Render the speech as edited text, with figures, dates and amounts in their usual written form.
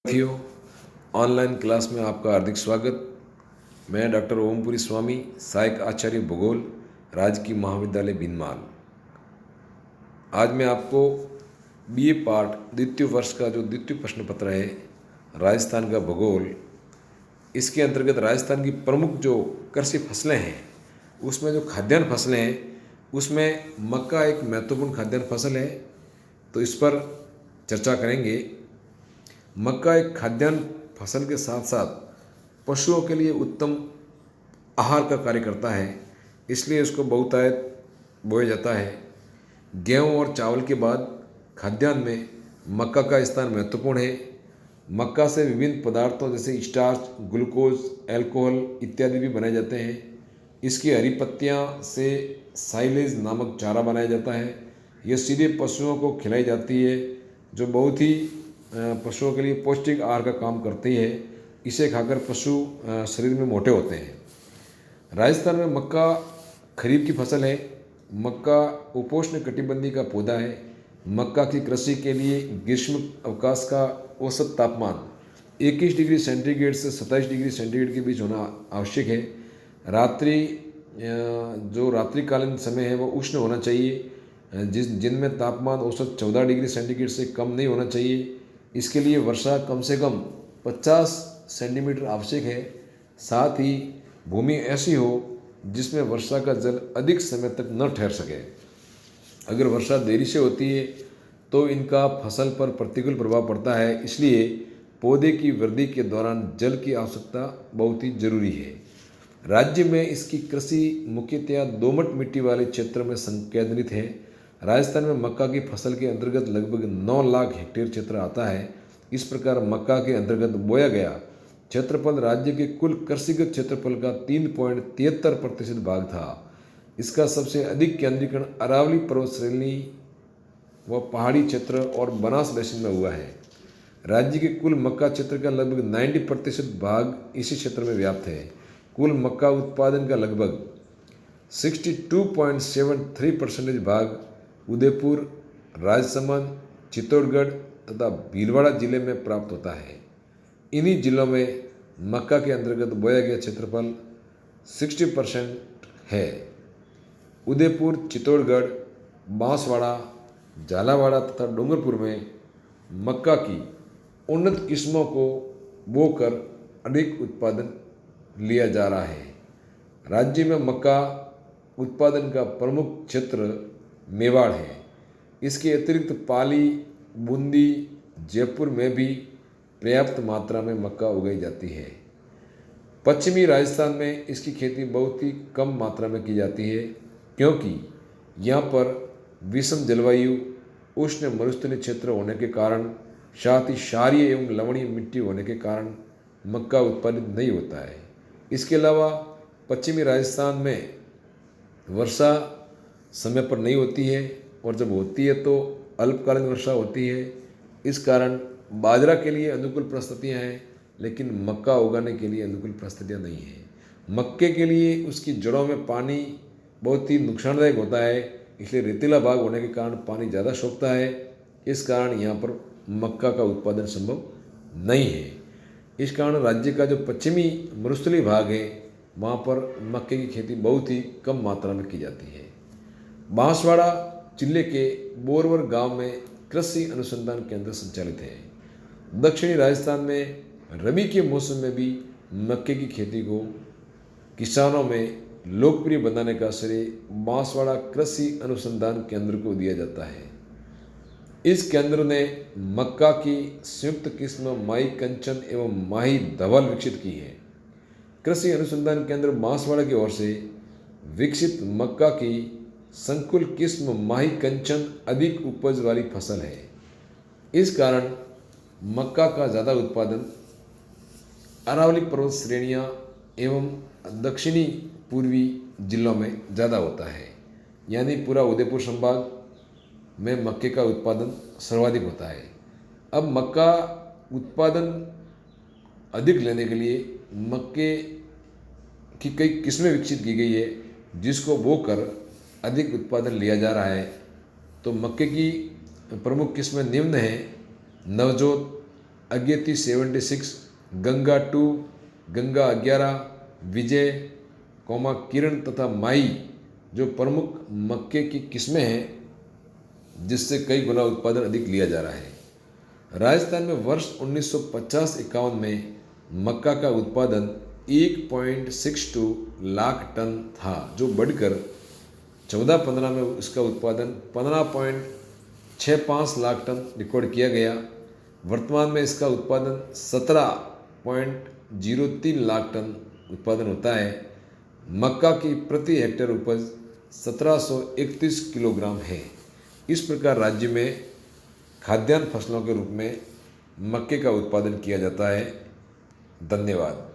साथियों, online class में आपका हार्दिक स्वागत। मैं डॉक्टर ओमपुरी स्वामी, सहायक आचार्य भूगोल, राजकीय महाविद्यालय भीनमाल। आज मैं आपको बीए पार्ट द्वितीय वर्ष का जो द्वितीय प्रश्न पत्र है राजस्थान का भूगोल, इसके अंतर्गत राजस्थान की प्रमुख जो कृषि फसलें हैं उसमें जो खाद्यान्न फसलें हैं उसमें मक्का एक महत्वपूर्ण खाद्यान्न फसल है, तो इस पर चर्चा करेंगे। मक्का एक खाद्यान्न फसल के साथ साथ पशुओं के लिए उत्तम आहार का कार्य करता है, इसलिए इसको बहुतायत बोया जाता है। गेहूं और चावल के बाद खाद्यान्न में मक्का का स्थान महत्वपूर्ण है। मक्का से विभिन्न पदार्थों जैसे स्टार्च, ग्लूकोज, अल्कोहल इत्यादि भी बनाए जाते हैं। इसकी हरी पत्तियां से साइलेज नामक चारा बनाया जाता है। यह सीधे पशुओं को खिलाई जाती है, जो बहुत ही पशुओं के लिए पौष्टिक आहार का काम करती है। इसे खाकर पशु शरीर में मोटे होते हैं। राजस्थान में मक्का खरीफ की फसल है। मक्का उपोष्ण कटिबंधीय का पौधा है। मक्का की कृषि के लिए ग्रीष्म अवकाश का औसत तापमान 21 डिग्री सेंटीग्रेड से 27 डिग्री सेंटीग्रेड के बीच होना आवश्यक है। जो रात्रिकालीन समय है वो उष्ण होना चाहिए, जिनमें तापमान औसत 14 डिग्री सेंटीग्रेड से कम नहीं होना चाहिए। इसके लिए वर्षा कम से कम 50 सेंटीमीटर आवश्यक है। साथ ही भूमि ऐसी हो जिसमें वर्षा का जल अधिक समय तक न ठहर सके। अगर वर्षा देरी से होती है तो इनका फसल पर प्रतिकूल प्रभाव पड़ता है, इसलिए पौधे की वृद्धि के दौरान जल की आवश्यकता बहुत ही जरूरी है। राज्य में इसकी कृषि मुख्यतया दोमट मिट्टी वाले क्षेत्र में संकेंद्रित है। राजस्थान में मक्का की फसल के अंतर्गत लगभग 9 लाख हेक्टेयर क्षेत्र आता है। इस प्रकार मक्का के अंतर्गत बोया गया क्षेत्रफल राज्य के कुल कृषिगत क्षेत्रफल का 3.73% भाग था। इसका सबसे अधिक केंद्रीकरण अरावली पर्वत श्रेणी व पहाड़ी क्षेत्र और बनास बेसिन में हुआ है। राज्य के कुल मक्का क्षेत्र का लगभग 90% भाग इसी क्षेत्र में व्याप्त है। कुल मक्का उत्पादन का लगभग 62.73% भाग उदयपुर, राजसमंद, चित्तौड़गढ़ तथा भीलवाड़ा जिले में प्राप्त होता है। इन्हीं जिलों में मक्का के अंतर्गत बोया गया क्षेत्रफल 60% है। उदयपुर, चित्तौड़गढ़, बांसवाड़ा, झालावाड़ तथा डूंगरपुर में मक्का की उन्नत किस्मों को बोकर अधिक उत्पादन लिया जा रहा है। राज्य में मक्का उत्पादन का प्रमुख क्षेत्र मेवाड़ है। इसके अतिरिक्त पाली, बूंदी, जयपुर में भी पर्याप्त मात्रा में मक्का उगाई जाती है। पश्चिमी राजस्थान में इसकी खेती बहुत ही कम मात्रा में की जाती है, क्योंकि यहाँ पर विषम जलवायु, उष्ण मरुस्थलीय क्षेत्र होने के कारण, साथ ही क्षारीय एवं लवणीय मिट्टी होने के कारण मक्का उत्पादित नहीं होता है। इसके अलावा पश्चिमी राजस्थान में वर्षा समय पर नहीं होती है, और जब होती है तो अल्पकालीन वर्षा होती है। इस कारण बाजरा के लिए अनुकूल परिस्थितियाँ हैं, लेकिन मक्का उगाने के लिए अनुकूल परिस्थितियाँ नहीं हैं। मक्के के लिए उसकी जड़ों में पानी बहुत ही नुकसानदायक होता है, इसलिए रेतीला भाग होने के कारण पानी ज़्यादा सोखता है। इस कारण यहाँ पर मक्का का उत्पादन संभव नहीं है। इस कारण राज्य का जो पश्चिमी मरुस्थलीय भाग है वहाँ पर मक्के की खेती बहुत ही कम मात्रा में की जाती है। बांसवाड़ा जिले के बोरवर गांव में कृषि अनुसंधान केंद्र संचालित है। दक्षिणी राजस्थान में रबी के मौसम में भी मक्के की खेती को किसानों में लोकप्रिय बनाने का श्रेय बांसवाड़ा कृषि अनुसंधान केंद्र को दिया जाता है। इस केंद्र ने मक्का की संयुक्त किस्म माही कंचन एवं माही धवल विकसित की है। कृषि अनुसंधान केंद्र बांसवाड़ा की ओर से विकसित मक्का की संकुल किस्म माही कंचन अधिक उपज वाली फसल है। इस कारण मक्का का ज़्यादा उत्पादन अरावली पर्वत श्रेणियाँ एवं दक्षिणी पूर्वी जिलों में ज़्यादा होता है, यानी पूरा उदयपुर संभाग में मक्के का उत्पादन सर्वाधिक होता है। अब मक्का उत्पादन अधिक लेने के लिए मक्के की कई किस्में विकसित की गई है, जिसको बोकर अधिक उत्पादन लिया जा रहा है। तो मक्के की प्रमुख किस्में निम्न हैं: नवजोत, अगेती 76, गंगा 2, गंगा 11, विजय, किरण तथा माई जो प्रमुख मक्के की किस्में हैं जिससे कई गुना उत्पादन अधिक लिया जा रहा है। राजस्थान में वर्ष 1950-51 में मक्का का उत्पादन 1.62 लाख टन था, जो बढ़कर 14-15 में इसका उत्पादन 15.65 लाख टन रिकॉर्ड किया गया। वर्तमान में इसका उत्पादन 17.03 लाख टन उत्पादन होता है। मक्का की प्रति हेक्टेयर उपज 1731 किलोग्राम है। इस प्रकार राज्य में खाद्यान्न फसलों के रूप में मक्के का उत्पादन किया जाता है। धन्यवाद।